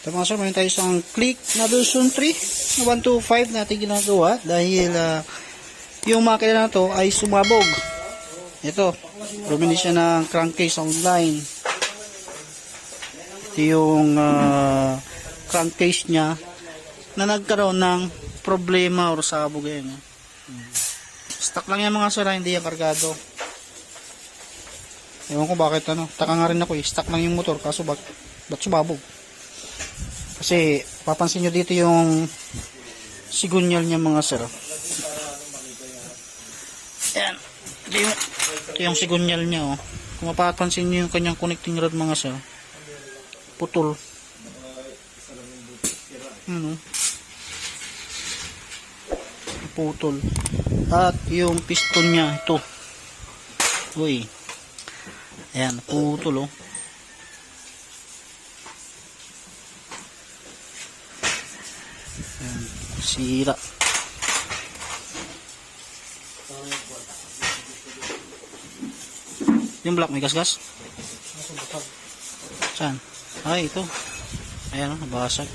Ito mga sir, mayroon tayo isang click na version 3 na 125 natin ginagawa dahil yung makina na to ay sumabog. Ito, bumili siya ng crankcase online. Ito yung crankcase niya na nagkaroon ng problema or sabog. Yan. Stock lang yan mga sir, hindi yan kargado. Ewan ko bakit taka nga rin ako stock lang yung motor kaso ba't sumabog? Kasi papansin nyo dito yung sigunyal niya mga sir. Ayan. Ito yung sigunyal niya oh. Kung mapapansin nyo yung kanyang connecting rod mga sir, putol. Putol. At yung piston niya ito. Uy. Ayan, putol oh. Ayan, sira. Yung black may gasgas? Saan? Ay, ito. Ayan oh, nabasag.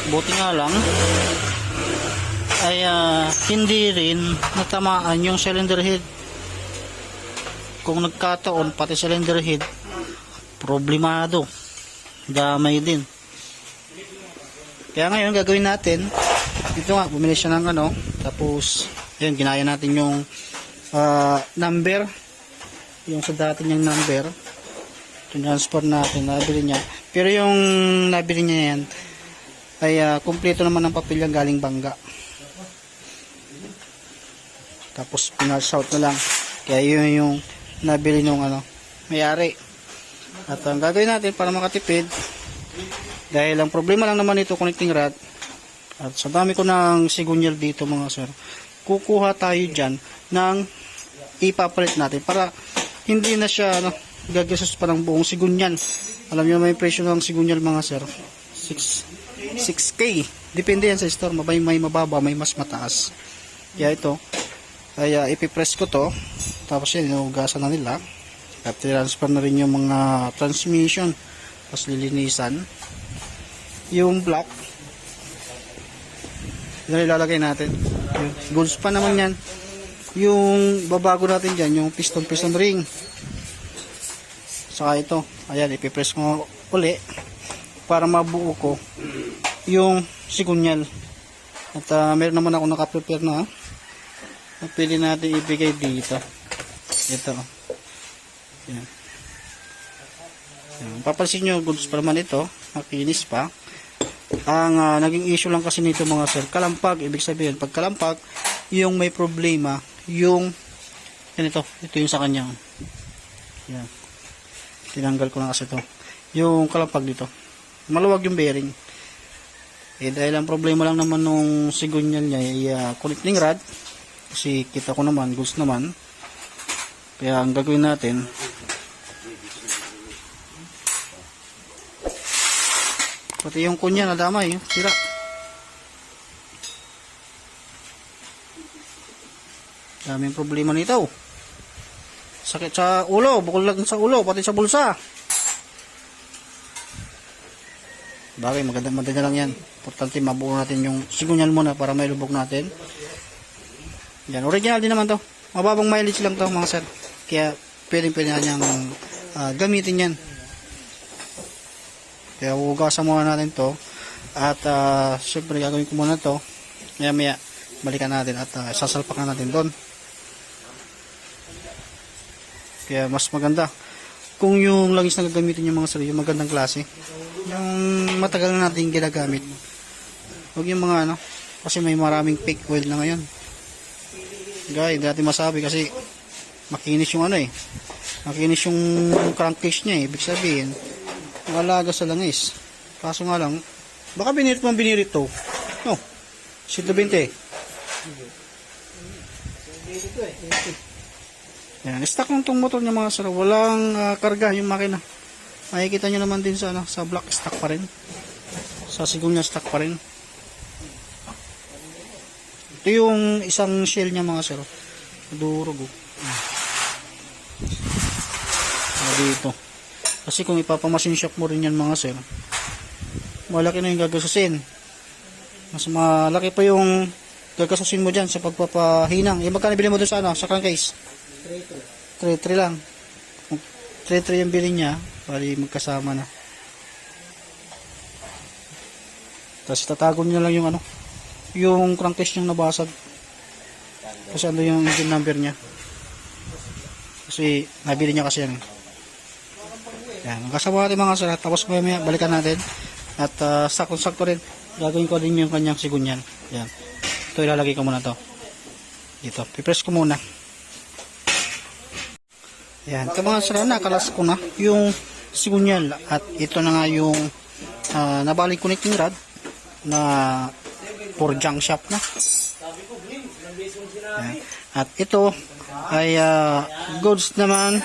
Buti nga lang ay hindi rin natamaan yung cylinder head. Kung nagkataon pati cylinder head problemado, damay din. Kaya ngayon gagawin natin ito nga, bumili siya ng tapos yun, ginaya natin yung number, yung sa dati niyang number, transfer natin, nabili niya. Pero yung nabili niya yan ay kumpleto naman ng papel yung galing Bangga. Tapos pinal-shout na lang. Kaya yun yung nabili nung may-ari. At ang gagawin natin para makatipid, dahil ang problema lang naman ito connecting rod, at sa dami ko ng sigunyal dito mga sir, kukuha tayo dyan ng ipapalit natin para hindi na siya gagastos pa ng buong sigunyal. Alam nyo may presyo ng sigunyal mga sir, 6K. Depende yan sa store, may mababa, may mas mataas. Kaya ito ay ipipress ko to, tapos yan inugasan na nila at transfer na rin yung mga transmission, tapos lilinisan yung black na ilalagay natin. Goods pa naman yan. Yung babago natin dyan yung piston ring, saka ito, ayan ipipress ko uli para mabuo ko yung sigunyal. At meron naman ako nakaprepare na pwede natin ibigay dito. Ito. Yan. Yan. Papansin nyo, goods pa naman ito. Makinis pa. Ang naging issue lang kasi nito mga sir, kalampag. Ibig sabihin, pag kalampag, yung may problema, yung yan ito yung sa kanya. Yan. Tinanggal ko na kasi ito. Yung kalampag dito. Maluwag yung bearing. Dahil ang problema lang naman nung sigunyal niya ay connecting rod. Kasi kita ko naman, goods naman. Kaya ang gagawin natin, pati yung kunya nadamay, sira. Daming problema nito. Sakit sa ulo, bukol lang sa ulo, pati sa bulsa. Bagay, maganda lang yan. Importante mabuo natin yung sigunyal muna para may lubog natin. Yan, original din naman to. Mababang mileage lang to mga sir. Kaya pwede na niyang gamitin yan. Kaya hugasan muna natin to. At syempre gagawin ko muna to. Maya balikan natin at sasalpakan natin doon. Kaya mas maganda kung yung langis na gagamitin yung mga sir, yung magandang klase. Yung matagal na natin ginagamit. Huwag yung mga kasi may maraming fake oil na ngayon. Guys, dati masabi kasi makinis yung makinis yung crankcase niya ibig sabihin malaga sa langis. Kaso nga lang baka binirit to. No, 120. Yan, stock lang tong motor niya mga sir, walang karga yung makina. Makikita nyo naman din sa sa black, stock pa rin, sa sigunya stock pa rin. Ito yung isang shell niya mga sir. Durog oh. dito. Kasi kung ipapamasin shop mo rin yan mga sir, malaki na yung gagasusin. Mas malaki pa yung gagasusin mo dyan sa pagpapahinang. Eh, magkano bilhin mo doon sa ano? Sa crankcase? 3.3 lang. Kung 3.3 yung bilhin niya, bali magkasama na. Tapos tatago niya lang yung ano, yung crankcase niyang nabasag. Kasi ano yung engine number niya. Kasi nabili niya kasi yan. Yan, magkasama natin mga sir. Tapos may balikan natin. At sakto-sakto rin, gagawin ko din yung kanyang sigunyan. Yan. Ito ilalagay ko muna to. Dito. Pipress ko muna. Yan. Ito mga sir, nakalas ko na yung sigunyal. At ito na nga yung nabaling connecting rod na for junk shop na. Yan. At ito ay goods naman.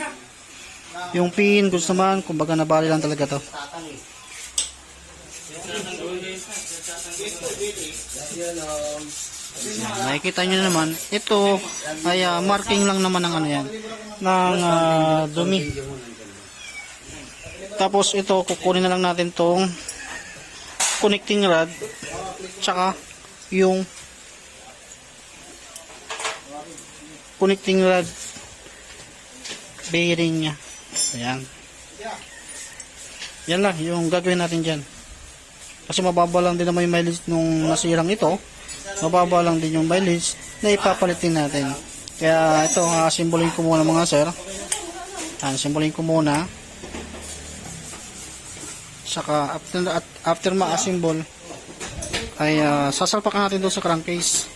Yung pin, goods naman. Kumbaga nabali lang talaga to. Nakikita nyo naman, ito ay marking lang naman ng ano yan, ng dumi. Tapos ito, kukunin na lang natin tong connecting rod, tsaka yung connecting rod bearing nya. Ayan. Yan lang, yung gagawin natin dyan. Kasi mababa lang din naman yung mileage nung nasirang ito. Mababa lang din yung mileage na ipapalitin natin. Kaya ito, simbolin ko muna mga sir. Simbolin ko muna. Saka after ma-assemble ay sasalpakan natin doon sa crankcase.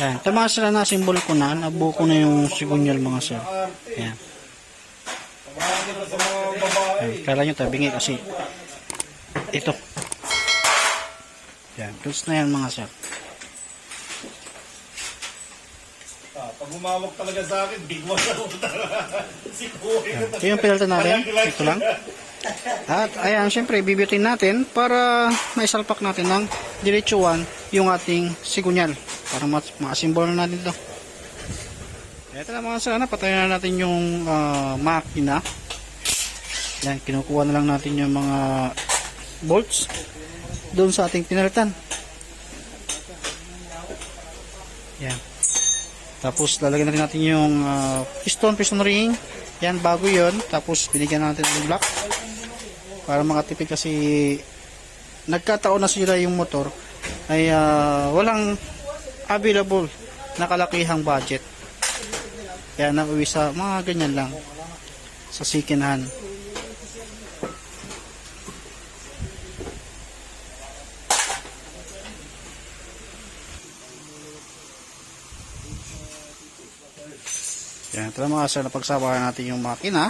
Ayan. Ito mga sir, na-assemble ko na. Nabuo ko na yung sigunyal mga sir. Ayan. Kala nyo tabingi kasi ito. Yan, tools na yan mga sir. Pag humawak talaga sa akin, big one ako si Kuya. Ito yung pinalta natin. Ito lang. At ayan, syempre, bibitin natin para maisalpak natin ng diretsuan yung ating sigunyal. Para ma-assemble na natin ito. Ito na mga sir, patayin na natin yung makina. Yan, kinukuha na lang natin yung mga bolts doon sa ating pinalitan. Yan. Tapos lalagyan na rin natin yung piston ring. Yan, bago yon. Tapos binigyan natin ng block para makatipid kasi nagkataon na sila yung motor ay walang available na kalakihang budget. Kaya nauwi sa mga ganyan lang sa second-hand. Yan, ito mga sir, napagsabahan natin yung makina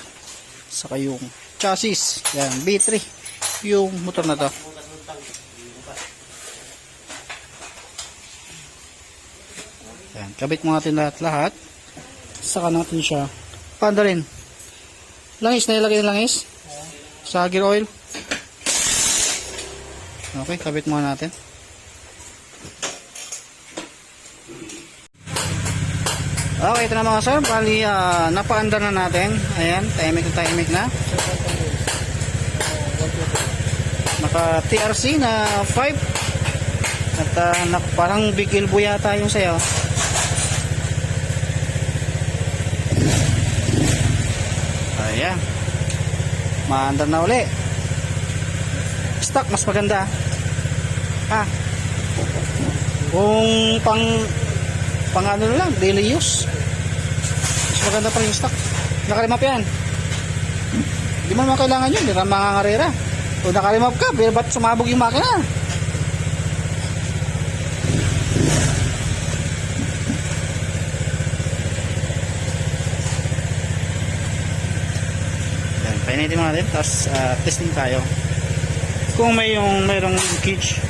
saka yung chassis. Yan, B3 yung motor na to. Yan, kabit mo natin lahat. Saka natin siya panda rin. Langis, nailagay yung langis sa gear oil. Okay, kabit mo natin. Okay, ito na mga sir. Bali, napaandar na natin. Ayan, tahimik na. Naka TRC na 5. At parang big elbow yata yung sayo. Ayan. Maandar na uli. Stock, mas maganda. Kung pang ano lang, daily use. Mas maganda pa yung stock. Nakarimap yan. Hindi mo naman kailangan yun. Hindi naman mga ngarera. Kung nakarimap ka, ba't sumabog yung makina? Yan, painitin mo natin. Tapos testing tayo. Kung mayroong linkage.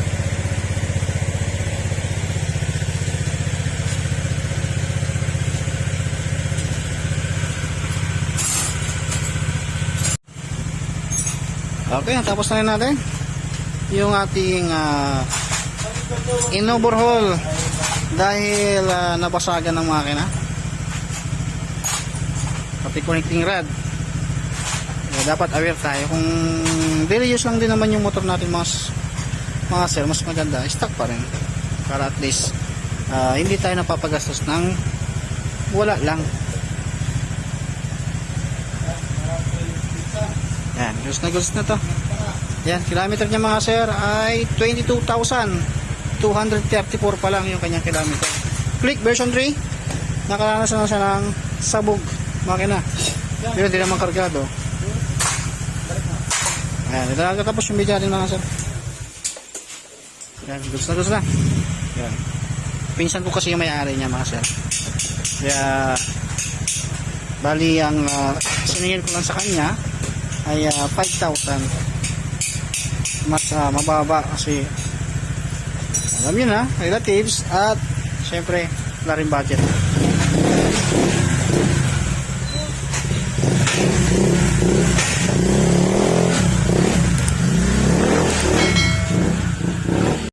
Okay, natapos na rin natin yung ating in-overhaul dahil nabasagan ng makina. At pati connecting rod. Dapat aware tayo. Kung daily use lang din naman yung motor natin mga sir, mas maganda stock pa rin para at least hindi tayo napapagastos ng wala lang. Yan, goods na to. Yan, kilometer niya mga sir ay 22,234 pa lang yung kanyang kilometer. Click version 3, nakaranas na siya ng sabog makina, pero hindi naman kargado. Ayan, ito na tapos yung video natin mga sir. Yan, goods na. Yan. Pinsan ko kasi yung may-ari niya mga sir. Kaya bali ang siningil ko lang sa kanya ay 5,000. Mas mababa kasi alam nyo na, relatives at syempre wala rin budget.